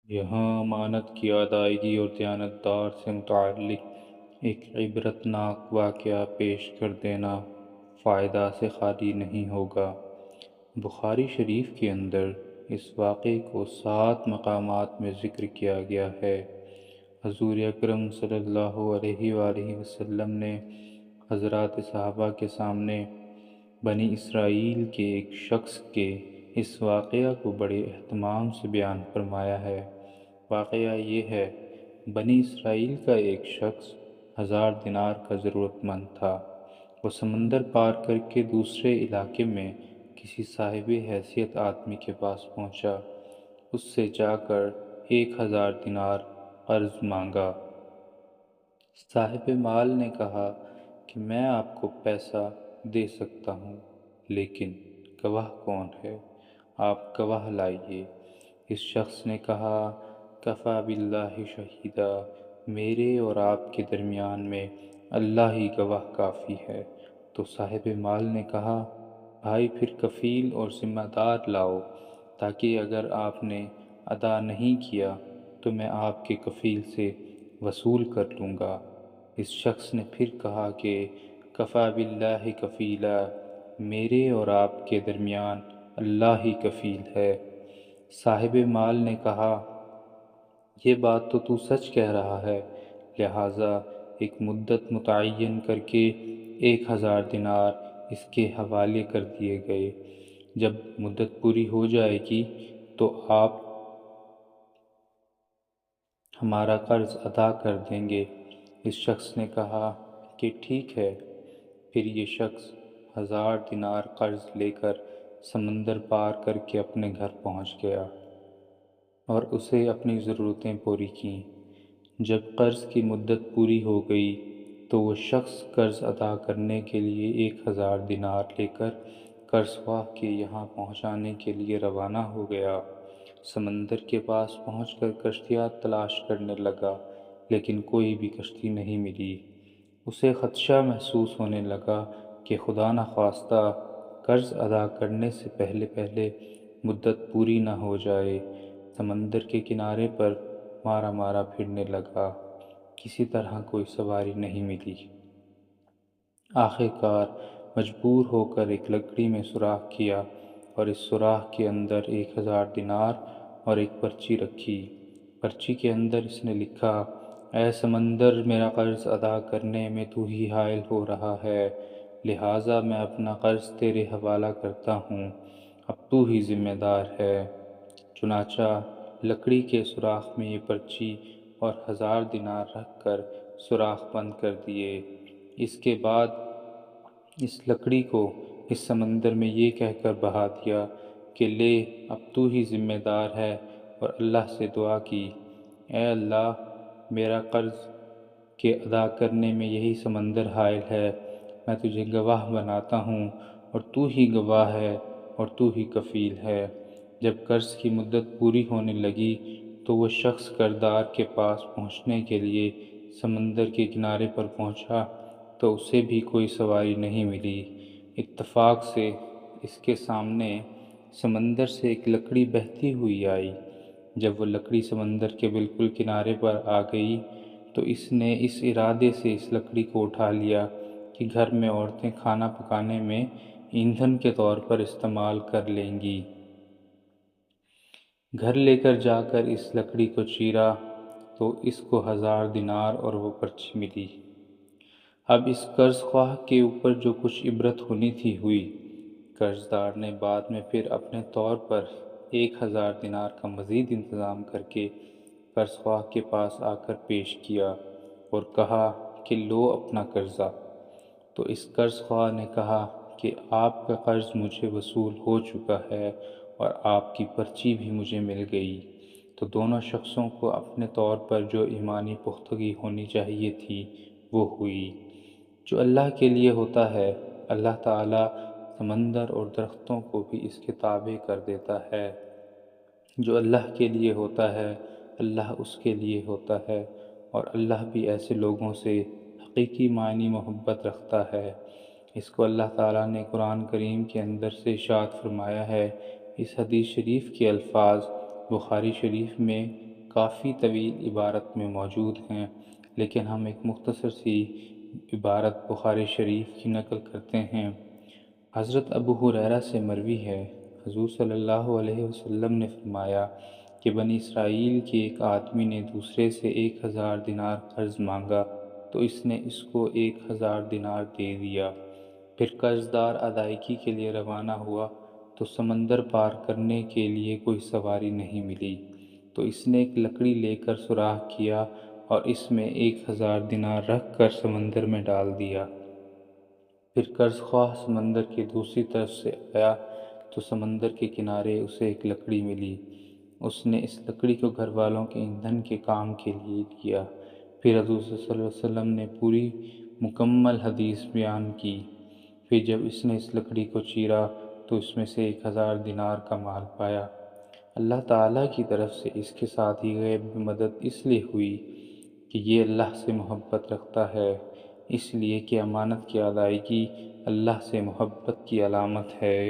یہاں امانت کی ادائیگی اور دیانتدار سے متعلق ایک عبرتناک واقعہ پیش کر دینا فائدہ سے خالی نہیں ہوگا۔ بخاری شریف کے اندر اس واقعے کو 7 مقامات میں ذکر کیا گیا ہے۔ حضور اکرم صلی اللہ علیہ وآلہ وسلم نے حضرات صحابہ کے سامنے بنی اسرائیل کے ایک شخص کے اس واقعہ کو بڑے اہتمام سے بیان فرمایا ہے۔ واقعہ یہ ہے، بنی اسرائیل کا ایک شخص 1000 دینار کا ضرورت مند تھا۔ وہ سمندر پار کر کے دوسرے علاقے میں کسی صاحب حیثیت آدمی کے پاس پہنچا۔ اس سے جا کر 1000 دینار قرض مانگا۔ صاحب مال نے کہا کہ میں آپ کو پیسہ دے سکتا ہوں، لیکن گواہ کون ہے؟ آپ گواہ لائیے۔ اس شخص نے کہا، کفا باللہ شہیدا، میرے اور آپ کے درمیان میں اللہ ہی گواہ کافی ہے۔ تو صاحب مال نے کہا، بھائی پھر کفیل اور ذمہ دار لاؤ، تاکہ اگر آپ نے ادا نہیں کیا تو میں آپ کے کفیل سے وصول کر لوں گا۔ اس شخص نے پھر کہا کہ کفا باللہ کفیلا، میرے اور آپ کے درمیان اللہ ہی کفیل ہے۔ صاحب مال نے کہا، یہ بات تو تو سچ کہہ رہا ہے، لہٰذا ایک مدت متعین کر کے 1000 دینار اس کے حوالے کر دیے گئے۔ جب مدت پوری ہو جائے گی تو آپ ہمارا قرض ادا کر دیں گے۔ اس شخص نے کہا کہ ٹھیک ہے۔ پھر یہ شخص 1000 دینار قرض لے کر سمندر پار کر کے اپنے گھر پہنچ گیا اور اسے اپنی ضرورتیں پوری کیں۔ جب قرض کی مدت پوری ہو گئی تو وہ شخص قرض ادا کرنے کے لیے 1000 دینار لے کر قرض خواہ کے یہاں پہنچانے کے لیے روانہ ہو گیا۔ سمندر کے پاس پہنچ کر کشتیاں تلاش کرنے لگا، لیکن کوئی بھی کشتی نہیں ملی۔ اسے خدشہ محسوس ہونے لگا کہ خدا نخواستہ قرض ادا کرنے سے پہلے مدت پوری نہ ہو جائے۔ سمندر کے کنارے پر مارا مارا پھرنے لگا، کسی طرح کوئی سواری نہیں ملی۔ آخر کار مجبور ہو کر ایک لکڑی میں سوراخ کیا اور اس سوراخ کے اندر 1000 دینار اور ایک پرچی رکھی۔ پرچی کے اندر اس نے لکھا، اے سمندر، میرا قرض ادا کرنے میں تو ہی حائل ہو رہا ہے، لہٰذا میں اپنا قرض تیرے حوالہ کرتا ہوں، اب تو ہی ذمہ دار ہے۔ چنانچہ لکڑی کے سوراخ میں یہ پرچی اور 1000 دینار رکھ کر سوراخ بند کر دیے۔ اس کے بعد اس لکڑی کو اس سمندر میں یہ کہہ کر بہا دیا کہ لے، اب تو ہی ذمہ دار ہے، اور اللہ سے دعا کی، اے اللہ، میرا قرض کے ادا کرنے میں یہی سمندر حائل ہے، میں تجھے گواہ بناتا ہوں اور تو ہی گواہ ہے اور تو ہی کفیل ہے۔ جب قرض کی مدت پوری ہونے لگی تو وہ شخص قرضدار کے پاس پہنچنے کے لیے سمندر کے کنارے پر پہنچا تو اسے بھی کوئی سواری نہیں ملی۔ اتفاق سے اس کے سامنے سمندر سے ایک لکڑی بہتی ہوئی آئی۔ جب وہ لکڑی سمندر کے بالکل کنارے پر آ گئی تو اس نے اس ارادے سے اس لکڑی کو اٹھا لیا کہ گھر میں عورتیں کھانا پکانے میں ایندھن کے طور پر استعمال کر لیں گی۔ گھر لے کر جا کر اس لکڑی کو چیرا تو اس کو 1000 دینار اور وہ پرچی ملی۔ اب اس قرض خواہ کے اوپر جو کچھ عبرت ہونی تھی ہوئی۔ قرضدار نے بعد میں پھر اپنے طور پر 1000 دینار کا مزید انتظام کر کے قرض خواہ کے پاس آ کر پیش کیا اور کہا کہ لو اپنا قرضہ۔ تو اس قرض خواہ نے کہا کہ آپ کا قرض مجھے وصول ہو چکا ہے اور آپ کی پرچی بھی مجھے مل گئی۔ تو دونوں شخصوں کو اپنے طور پر جو ایمانی پختگی ہونی چاہیے تھی وہ ہوئی۔ جو اللہ کے لیے ہوتا ہے، اللہ تعالیٰ سمندر اور درختوں کو بھی اس کے تابع کر دیتا ہے۔ جو اللہ کے لیے ہوتا ہے، اللہ اس کے لیے ہوتا ہے، اور اللہ بھی ایسے لوگوں سے حقیقی معنی محبت رکھتا ہے۔ اس کو اللہ تعالیٰ نے قرآن کریم کے اندر سے ارشاد فرمایا ہے۔ اس حدیث شریف کے الفاظ بخاری شریف میں کافی طویل عبارت میں موجود ہیں، لیکن ہم ایک مختصر سی عبارت بخاری شریف کی نقل کرتے ہیں۔ حضرت ابو ہریرہ سے مروی ہے، حضور صلی اللہ علیہ وسلم نے فرمایا کہ بنی اسرائیل کے ایک آدمی نے دوسرے سے 1000 دینار قرض مانگا تو اس نے اس کو 1000 دینار دے دیا۔ پھر قرض دار ادائیگی کے لیے روانہ ہوا تو سمندر پار کرنے کے لیے کوئی سواری نہیں ملی، تو اس نے ایک لکڑی لے کر سوراخ کیا اور اس میں 1000 دینار رکھ کر سمندر میں ڈال دیا۔ پھر قرض خواہ سمندر کی دوسری طرف سے آیا تو سمندر کے کنارے اسے ایک لکڑی ملی۔ اس نے اس لکڑی کو گھر والوں کے ایندھن کے کام کے لیے لیا۔ پھر حضور صلی اللہ علیہ وسلم نے پوری مکمل حدیث بیان کی۔ پھر جب اس نے اس لکڑی کو چیرا تو اس میں سے 1000 دینار کا مال پایا۔ اللہ تعالیٰ کی طرف سے اس کے ساتھ ہی غیب میں مدد اس لیے ہوئی کہ یہ اللہ سے محبت رکھتا ہے، اس لیے کہ امانت کی ادائیگی اللہ سے محبت کی علامت ہے۔